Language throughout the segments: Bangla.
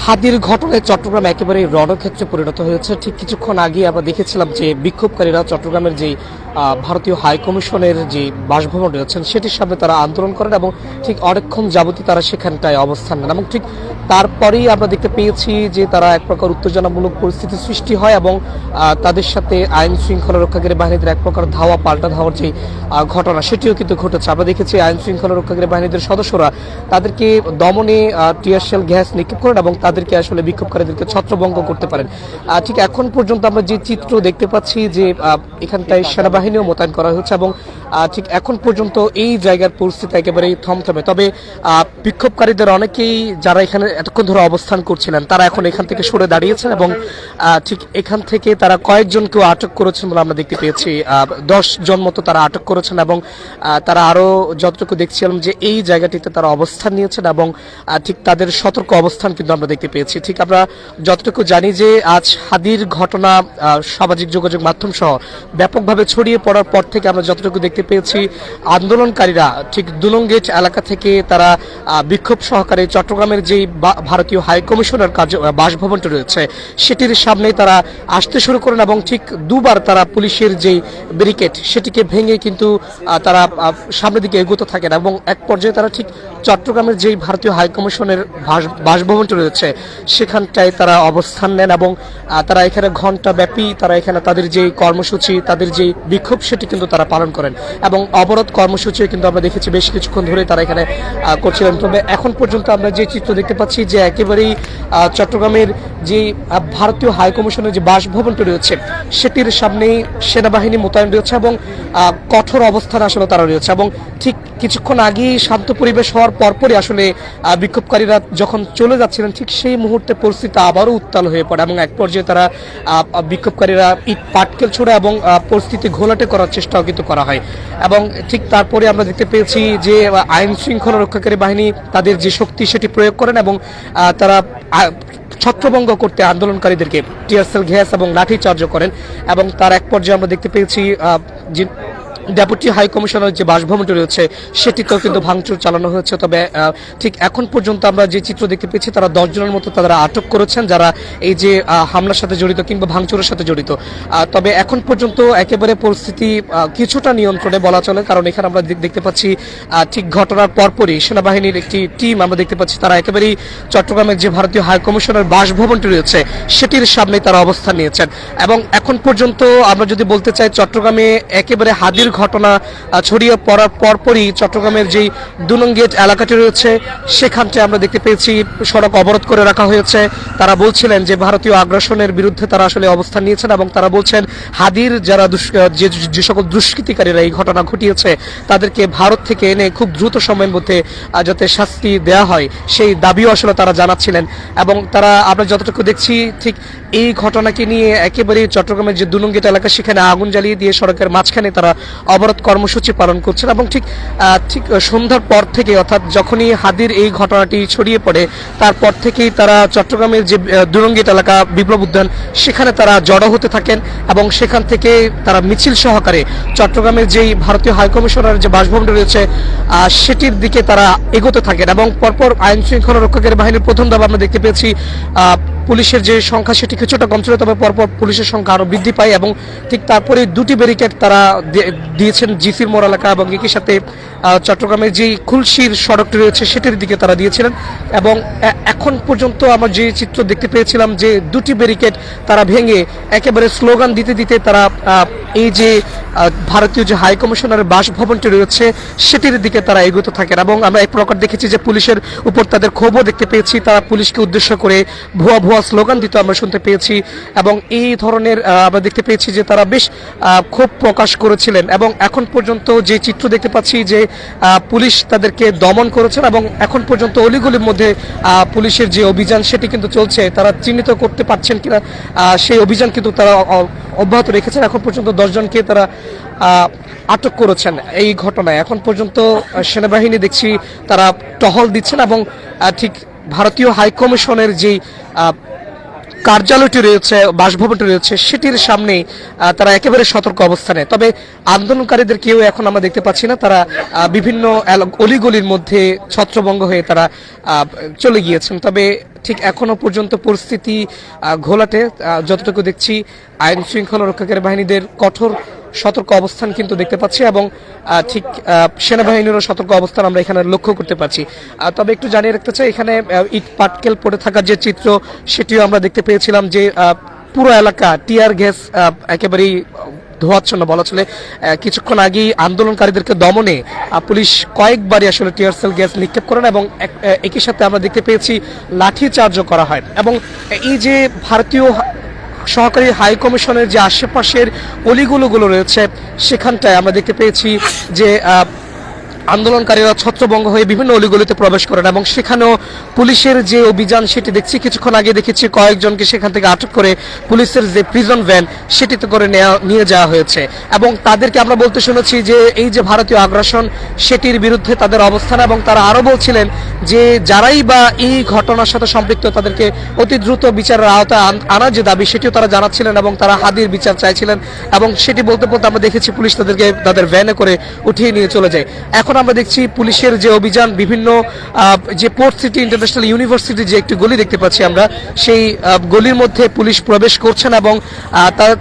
হাদির ঘটনায় চট্টগ্রাম একেবারে রণক্ষেত্রে পরিণত হয়েছে। ঠিক কিছুক্ষণ আগে আমরা দেখেছিলাম যে বিক্ষোভকারীরা চট্টগ্রামের যে ভারতীয় হাই কমিশনের যে বাসভবন রয়েছেন সেটির সামনে তারা আন্দোলন করেন এবং ঠিক অনেকক্ষণ যাবতীয় তারা সেখানটায় অবস্থান নেন এবং ঠিক তারপরেই আমরা দেখতে পেয়েছি যে তারা এক প্রকার উত্তেজনামূলক পরিস্থিতি সৃষ্টি হয় এবং তাদের সাথে আইন শৃঙ্খলা রক্ষাকারী বাহিনীদের এক প্রকার পাল্টা ধাওয়ার যে ঘটনা সেটিও কিন্তু ঘটেছে। আমরা দেখেছি আইন শৃঙ্খলা রক্ষাকারী বাহিনীদের সদস্যরা তাদেরকে দমনে টিয়ারশেল গ্যাস নিক্ষেপ করেন এবং তাদেরকে আসলে বিক্ষোভকারীদেরকে ছত্রভঙ্গ করতে পারেন। ঠিক এখন পর্যন্ত আমরা যে চিত্র দেখতে পাচ্ছি যে এখানটায় সেনাবাহিনীও মোতায়েন করা হয়েছে এবং ঠিক এখন পর্যন্ত এই জায়গার পরিস্থিতি একেবারেই থমথমে। তবে বিক্ষোভকারীদের অনেকেই যারা এখানে এতক্ষণ ধরে অবস্থান করছিলেন তারা এখন এখান থেকে সরে দাঁড়িয়েছেন এবং ঠিক এখান থেকে তারা কয়েকজনকেও আটক করেছেন বলে আমরা দেখতে পেয়েছি। 10 জন মতো তারা আটক করেছেন এবং তারা আরো যতটুকু দেখছিলাম যে এই জায়গাটিতে তারা অবস্থান নিয়েছেন এবং ঠিক তাদের সতর্ক অবস্থান কিন্তু আমরা দেখতে পেয়েছি। ঠিক আমরা যতটুকু জানি যে আজ হাদির ঘটনা সামাজিক যোগাযোগ মাধ্যম সহ ব্যাপকভাবে ছড়িয়ে পড়ার পর থেকে আমরা যতটুকু দেখতে পেয়েছি আন্দোলনকারীরা ঠিক দুলং গেট এলাকা থেকে তারা বিক্ষোভ সহকারে চট্টগ্রামের যেই ভারতীয় হাই কমিশনের বাসভবনটি রয়েছে সেটির সামনে তারা আসতে শুরু করেন এবং ঠিক দুবার তারা পুলিশের যেই ব্যারিকেড সেটিকে ভেঙে কিন্তু তারা সামনের দিকে এগোতে থাকেন এবং এক পর্যায়ে তারা ঠিক চট্টগ্রামের যেই ভারতীয় হাই কমিশনের বাসভবনটি রয়েছে সেখানটায় তারা অবস্থান নেন এবং তারা এখানে ঘন্টা ব্যাপী তারা এখানে তাদের যে কর্মসূচি তাদের যে বিক্ষোভ সেটি কিন্তু তারা পালন করেন এবং অবরোধ কর্মসূচি কিন্তু আমরা দেখেছি বেশ কিছুক্ষণ ধরে তারা এখানে করছিলেন। তবে এখন পর্যন্ত আমরা যে চিত্র দেখতে পাচ্ছি যে একেবারেই চট্টগ্রামের যে ভারতীয় হাই কমিশনের যে বাসভবনটি রয়েছে সেটির সামনেই সেনাবাহিনী মোতায়েন রয়েছে এবং কঠোর অবস্থানে আসলে তারা রয়েছে এবং ঠিক কিছুক্ষণ আগেই শান্ত পরিবেশ হওয়ার পরপরই আসলে বিক্ষোভকারীরা যখন চলে যাচ্ছিলেন ঠিক সেই মুহূর্তে পরিস্থিতি আবারও উত্তাল হয়ে পড়ে এবং এক পর্যায়ে তারা বিক্ষোভকারীরা ইট পাটকেল ছোড়ে এবং পরিস্থিতি ঘোলাটে করার চেষ্টাও কিন্তু করা হয় এবং ঠিক তারপরে আমরা দেখতে পেয়েছি যে আইন শৃঙ্খলা রক্ষাকারী বাহিনী তাদের যে শক্তি সেটি প্রয়োগ করেন এবং তারা ছত্রভঙ্গ করতে আন্দোলনকারীদেরকে টিয়ারশেল গ্যাস এবং লাঠিচার্জ করেন এবং তার এক পর্যায়ে আমরা দেখতে পেয়েছি যে ডেপুটি হাই কমিশনার যে বাসভবনটি রয়েছে সেটিতেও কিন্তু ভাঙচুর চালানো হয়েছে। তবে ঠিক এখন পর্যন্ত আমরা যে চিত্র দেখতে পেয়েছি তারা 10 জনের মতো তারা আটক করেছেন যারা এই যে হামলার সাথে জড়িত কিংবা ভাঙচুরের সাথে জড়িত। তবে এখন পর্যন্ত একেবারে পরিস্থিতি কিছুটা নিয়ন্ত্রণে বলা চলে, কারণ এখানে আমরা দেখতে পাচ্ছি ঠিক ঘটনার পরপরই সেনাবাহিনীর একটি টিম আমরা দেখতে পাচ্ছি তারা একেবারেই চট্টগ্রামের যে ভারতীয় হাই কমিশনার বাসভবনটি রয়েছে সেটির সামনে তারা অবস্থান নিয়েছেন এবং এখন পর্যন্ত আমরা যদি বলতে চাই চট্টগ্রামে একেবারে হাদির ঘটনা ছড়িয়ে পড়ার পরপরই চট্টগ্রামের যেই দুলং গেট এলাকাটি রয়েছে সেখানটায় আমরা দেখতে পেয়েছি সড়ক অবরোধ করে রাখা হয়েছে। তারা বলছিলেন যে ভারতীয় আগ্রাসনের বিরুদ্ধে তারা আসলে অবস্থান নিয়েছেন এবং তারা বলছেন হাদির যারা যে সকল দুষ্কৃতিকারীরা এই ঘটনা ঘটিয়েছে তাদেরকে ভারত থেকে এনে খুব দ্রুত সময়ের মধ্যে যাতে শাস্তি দেওয়া হয় সেই দাবিও আসলে তারা জানাচ্ছিলেন এবং তারা আমরা যতটুকু দেখছি ঠিক এই ঘটনাকে নিয়ে একেবারে চট্টগ্রামের যে দুলং গেট এলাকা সেখানে আগুন জ্বালিয়ে দিয়ে সড়কের মাঝখানে তারা অবরোধ কর্মসূচি পালন করছেন এবং ঠিক সন্ধ্যার পর থেকে অর্থাৎ যখনই হাদির এই ঘটনাটি ছড়িয়ে পড়ে তারপর থেকেই তারা চট্টগ্রামের যে দুলং গেট এলাকা বিপ্লব উদ্যান সেখানে তারা জড়ো হতে থাকেন এবং সেখান থেকে তারা মিছিল সহকারে চট্টগ্রামের যেই ভারতীয় হাই কমিশনার যে বাসভবনটি রয়েছে সেটির দিকে তারা এগোতে থাকেন এবং পরপর আইন শৃঙ্খলা রক্ষাকারী বাহিনীর প্রথম দাবা আমরা দেখতে পেয়েছি পুলিশের যে সংখ্যা সেটি কিছুটা কম ছিল, তবে পরপর পুলিশের সংখ্যা আরো বৃদ্ধি পায় এবং ঠিক তারপরে দুটি ব্যারিকেড তারা দিয়েছেন জিসির মোড় এলাকা এবং একই সাথে চট্টগ্রামের যে খুলশির সড়কটি রয়েছে সেটির দিকে তারা দিয়েছিলেন এবং এখন পর্যন্ত আমরা যে চিত্র দেখতে পেয়েছিলাম যে দুটি ব্যারিকেড তারা ভেঙে একেবারে স্লোগান দিতে দিতে তারা এই যে ভারতীয় যে হাই কমিশনারের বাসভবনটি রয়েছে সেটির দিকে তারা এগোতে থাকেন এবং আমরা এক প্রকার দেখেছি যে পুলিশের উপর তাদের ক্ষোভও দেখতে পেয়েছি, তারা পুলিশকে উদ্দেশ্য করে ভুয়া ভুয়া স্লোগান দিতে আমরা শুনতে পেয়েছি এবং এই ধরনের আমরা দেখতে পেয়েছি যে তারা বেশ ক্ষোভ প্রকাশ করেছিলেন এবং এখন পর্যন্ত যে চিত্র দেখতে পাচ্ছি যে পুলিশ তাদেরকে দমন করেছেন এবং এখন পর্যন্ত অলিগলির মধ্যে পুলিশের যে অভিযান সেটি কিন্তু চলছে, তারা চিহ্নিত করতে পারছেন কিনা সেই অভিযান কিন্তু তারা অব্যাহত রেখেছেন। এখন পর্যন্ত 10 জনকে তারা আটক করেছেন এই ঘটনায়। এখন পর্যন্ত সেনাবাহিনী দেখছি তারা টহল দিচ্ছেন এবং ঠিক ভারতীয় হাই কমিশনের যেই কার্যালয়টি রয়েছে, বাসভবনটি রয়েছে, সেটির সামনে তারা একেবারে সতর্ক অবস্থানে। তবে আন্দোলনকারীদের কেউ এখন আমরা দেখতে পাচ্ছি না, তারা বিভিন্ন অলিগলির মধ্যে ছত্রভঙ্গ হয়ে তারা চলে গিয়েছেন। তবে ঠিক এখনো পর্যন্ত পরিস্থিতি ঘোলাটে। যতটুকু দেখছি আইন শৃঙ্খলা রক্ষাকারী বাহিনীদের কঠোর সতর্ক অবস্থান কিন্তু দেখতে পাচ্ছি, এবং ঠিক সেনাবাহিনীরও সতর্ক অবস্থান আমরা এখানে লক্ষ্য করতে পারছি। তবে একটু জানিয়ে রাখতে চাই, এখানে ইট পাটকেল পড়ে থাকার যে চিত্র সেটিও আমরা দেখতে পেয়েছিলাম, যে পুরো এলাকা টিয়ার গ্যাস একেবারেই ধোয়াচ্ছন্ন বলা চলে। কিছুক্ষণ আগেই আন্দোলনকারীদেরকে দমনে পুলিশ কয়েকবারই আসলে টিয়ার সেল গ্যাস নিক্ষেপ করেন, এবং একই সাথে আমরা দেখতে পেয়েছি লাঠি চার্জও করা হয়। এবং এই যে ভারতীয় সহকারী হাই কমিশনের যে আশেপাশের অলিগুলোগুলো রয়েছে, সেখানটায় আমরা দেখতে পেয়েছি যে আন্দোলনকারীরা ছত্রভঙ্গ হয়ে বিভিন্ন অলিগলিতে প্রবেশ করেন, এবং সেখানেও পুলিশের যে অভিযান সেটি দেখছি। কিছুক্ষণ আগে দেখেছি কয়েকজনকে সেখান থেকে আটক করে পুলিশের যে প্রিজন ভ্যান সেটিতে করে নিয়ে যাওয়া হয়েছে, এবং তাদেরকে আমরা বলতে শুনেছি যে এই যে ভারতীয় আগ্রাসন সেটির বিরুদ্ধে তাদের অবস্থান। এবং তারা আরও বলছিলেন যে যারাই বা এই ঘটনার সাথে সম্পৃক্ত তাদেরকে অতি দ্রুত বিচারের আওতায় আনার যে দাবি সেটিও তারা জানাচ্ছিলেন, এবং তারা হাদির বিচার চাইছিলেন। এবং সেটি বলতে বলতে আমরা দেখেছি পুলিশ তাদেরকে তাদের ভ্যানে করে উঠিয়ে নিয়ে চলে যায়। এখন আমরা দেখছি পুলিশের যে অভিযান, বিভিন্ন যে পোর্ট সিটি ইন্টারন্যাশনাল ইউনিভার্সিটি যে একটি গলি দেখতে পাচ্ছি আমরা, সেই গলির মধ্যে পুলিশ প্রবেশ করছেন, এবং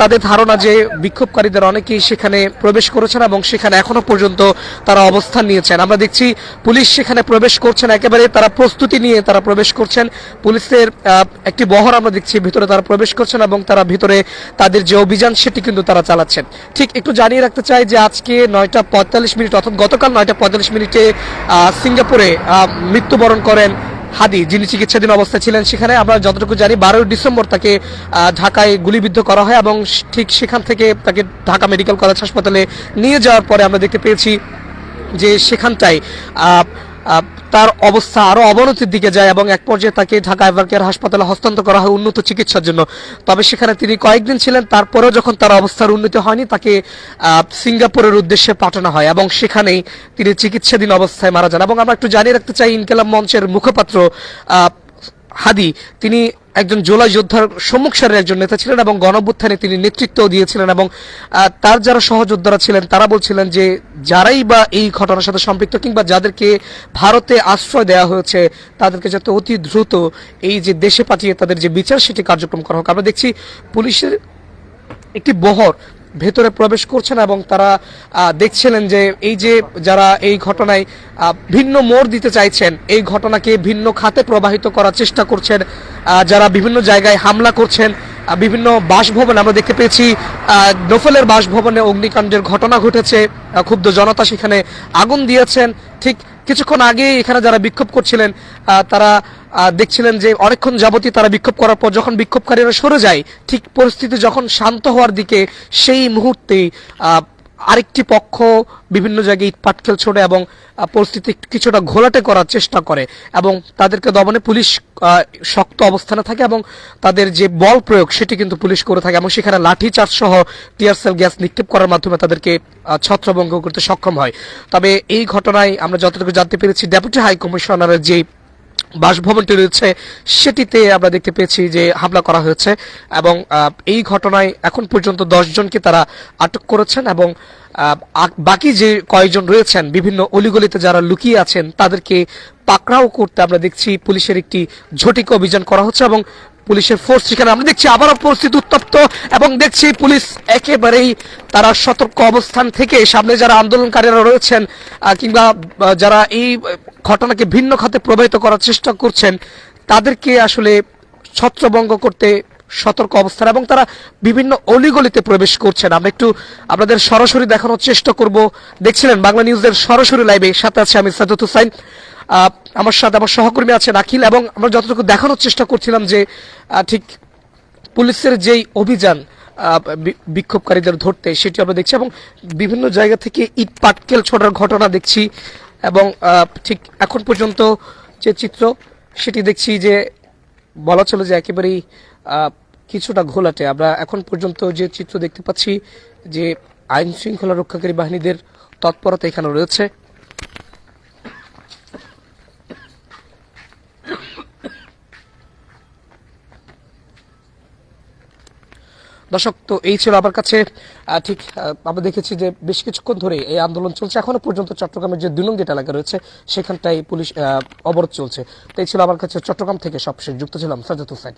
তাদের ধারণা যে বিক্ষোভকারীদের অনেকেই সেখানে প্রবেশ করেছেন, এবং সেখানে এখনো পর্যন্ত তারা অবস্থান নিয়েছেন। আমরা দেখছি পুলিশ সেখানে প্রবেশ করছেন, একেবারে তারা প্রস্তুতি নিয়ে তারা প্রবেশ করছেন। পুলিশের একটি বহর আমরা দেখছি ভিতরে তারা প্রবেশ করছেন, এবং তারা ভিতরে তাদের যে অভিযান সেটি কিন্তু তারা চালাচ্ছেন। ঠিক একটু জানিয়ে রাখতে চাই যে আজকে 9:45 অর্থাৎ গতকাল 9:45 সিঙ্গাপুরে মৃত্যুবরণ করেন হাদি, যিনি চিকিৎসাধীন অবস্থায় ছিলেন সেখানে। আমরা যতটুকু জানি 12 ডিসেম্বর তাকে ঢাকায় গুলিবিদ্ধ করা হয়, এবং ঠিক সেখান থেকে তাকে ঢাকা মেডিকেল কলেজ হাসপাতালে নিয়ে যাওয়ার পরে আমরা দেখতে পেয়েছি যে সেখানটায় তার অবস্থা আরো অবনতির দিকে যায়, এবং এক পর্যায়ে তাকে ঢাকা এভারকেয়ার হাসপাতালে হস্তান্তর করা হয় উন্নত চিকিৎসার জন্য। তবে সেখানে তিনি কয়েকদিন ছিলেন, তারপরেও যখন তার অবস্থার উন্নতি হয়নি তাকে সিঙ্গাপুরের উদ্দেশ্যে পাঠানো হয়, এবং সেখানেই তিনি চিকিৎসাধীন অবস্থায় মারা যান। এবং আমরা একটু জানিয়ে রাখতে চাই, ইনকিলাব মঞ্চের মুখপাত্র হাদি, তিনি একজন জুলাই যোদ্ধার সম্মুখ সারির একজন নেতা ছিলেন, এবং গণঅভ্যুত্থানে তিনি নেতৃত্ব দিয়েছিলেন, এবং তার যারা সহযোদ্ধারা ছিলেন তারা বলছিলেন যে যারাই বা এই ঘটনার সাথে সম্পৃক্ত কিংবা যাদেরকে ভারতে আশ্রয় দেওয়া হয়েছে তাদেরকে যাতে অতি দ্রুত এই যে দেশে পাঠিয়ে তাদের যে বিচার সেটি কার্যক্রম করা হোক। আমরা দেখছি পুলিশের একটি বহর ভেতরে প্রবেশ করছেন, এবং তারা দেখছিলেন যে এই যে যারা এই ঘটনায় ভিন্ন মোড় দিতে চাইছেন, এই ঘটনাকে ভিন্ন খাতে প্রবাহিত করার চেষ্টা করছেন, যারা বিভিন্ন জায়গায় হামলা করছেন, বিভিন্ন বাসভবন আমরা দেখতে পেয়েছি নফলের বাসভবনে অগ্নিকাণ্ডের ঘটনা ঘটেছে, ক্ষুব্ধ জনতা সেখানে আগুন দিয়েছেন। ঠিক কিছুক্ষণ আগে এখানে যারা বিক্ষোভ করছিলেন তারা দেখছিলেন যে অনেকক্ষণ যাবতই তারা বিক্ষোভ করার পর যখন বিক্ষোভকারীরা সরে যায়, ঠিক পরিস্থিতি যখন শান্ত হওয়ার দিকে, সেই মুহূর্তে আরেকটি পক্ষ বিভিন্ন জায়গায় ইট পাটকেল ছোড়ে এবং পরিস্থিতি কিছুটা ঘোলাটে করার চেষ্টা করে, এবং তাদেরকে দমনে পুলিশ শক্ত অবস্থানে থাকে, এবং তাদের যে বল প্রয়োগ সেটি কিন্তু পুলিশ করে থাকে, এবং সেখানে লাঠি চার্জ সহ টিয়ার সেল গ্যাস নিক্ষেপ করার মাধ্যমে তাদেরকে ছত্রভঙ্গ করতে সক্ষম হয়। তবে এই ঘটনায় আমরা যতটুকু জানতে পেরেছি, ডেপুটি হাই কমিশনারের যে বাসভবনটি রয়েছে সেটিতে আমরা দেখতে পেয়েছি যে হামলা করা হয়েছে, এবং এই ঘটনায় এখন পর্যন্ত 10 জনকে তারা আটক করেছেন, এবং বাকি যে কয়েকজন রয়েছেন বিভিন্ন অলিগলিতে যারা লুকিয়ে আছেন তাদেরকে পাকড়াও করতে আমরা দেখছি পুলিশের একটি ঝটিকা অভিযান করা হচ্ছে, এবং পুলিশের ফোর্স সেখানে আমরা দেখছি আবারও পরিস্থিতি উত্তপ্ত, এবং দেখছি পুলিশ একেবারেই তারা সতর্ক অবস্থান থেকে সামনে যারা আন্দোলনকারীরা রয়েছেন কিংবা যারা এই ঘটনাকে ভিন্ন খাতে প্রবাহিত করার চেষ্টা করছেন তাদেরকে আসলে ছত্রভঙ্গ করতে সতর্ক অবস্থান, এবং তারা বিভিন্ন অলিগলিতে প্রবেশ করছেন। আমরা একটু আপনাদের সরাসরি দেখানোর চেষ্টা করব। দেখছিলেন বাংলা নিউজের সরাসরি লাইভে, সাথে আছে আমি সাদত হুসাইন, আমার সাথে আমার সহকর্মী আছেন আখিল, এবং আমরা যতটুকু দেখানোর চেষ্টা করছিলাম যে ঠিক পুলিশের যেই অভিযান বিক্ষোভকারীদের ধরতে সেটি আমরা দেখছি, এবং বিভিন্ন জায়গা থেকে ইট পাটকেল ছোড়ার ঘটনা দেখছি, এবং ঠিক এখন পর্যন্ত যে চিত্র সেটি দেখছি যে বলা চলে যে একেবারেই কিছুটা ঘোলাটে। আমরা এখন পর্যন্ত যে চিত্র দেখতে পাচ্ছি যে আইন শৃঙ্খলা রক্ষাকারী বাহিনীদের তৎপরতা এখানে রয়েছে। দর্শক, তো এই ছিল আমার কাছে ঠিক আমরা দেখেছি যে বেশ কিছুক্ষণ ধরে এই আন্দোলন চলছে। এখনো পর্যন্ত চট্টগ্রামের যে 2 নং গেট এলাকা রয়েছে সেখানটায় পুলিশ অবরোধ চলছে। তো এই ছিল আমার কাছে চট্টগ্রাম থেকে সবশেষ যুক্ত ছিলাম সাজ্জাদ হোসেন।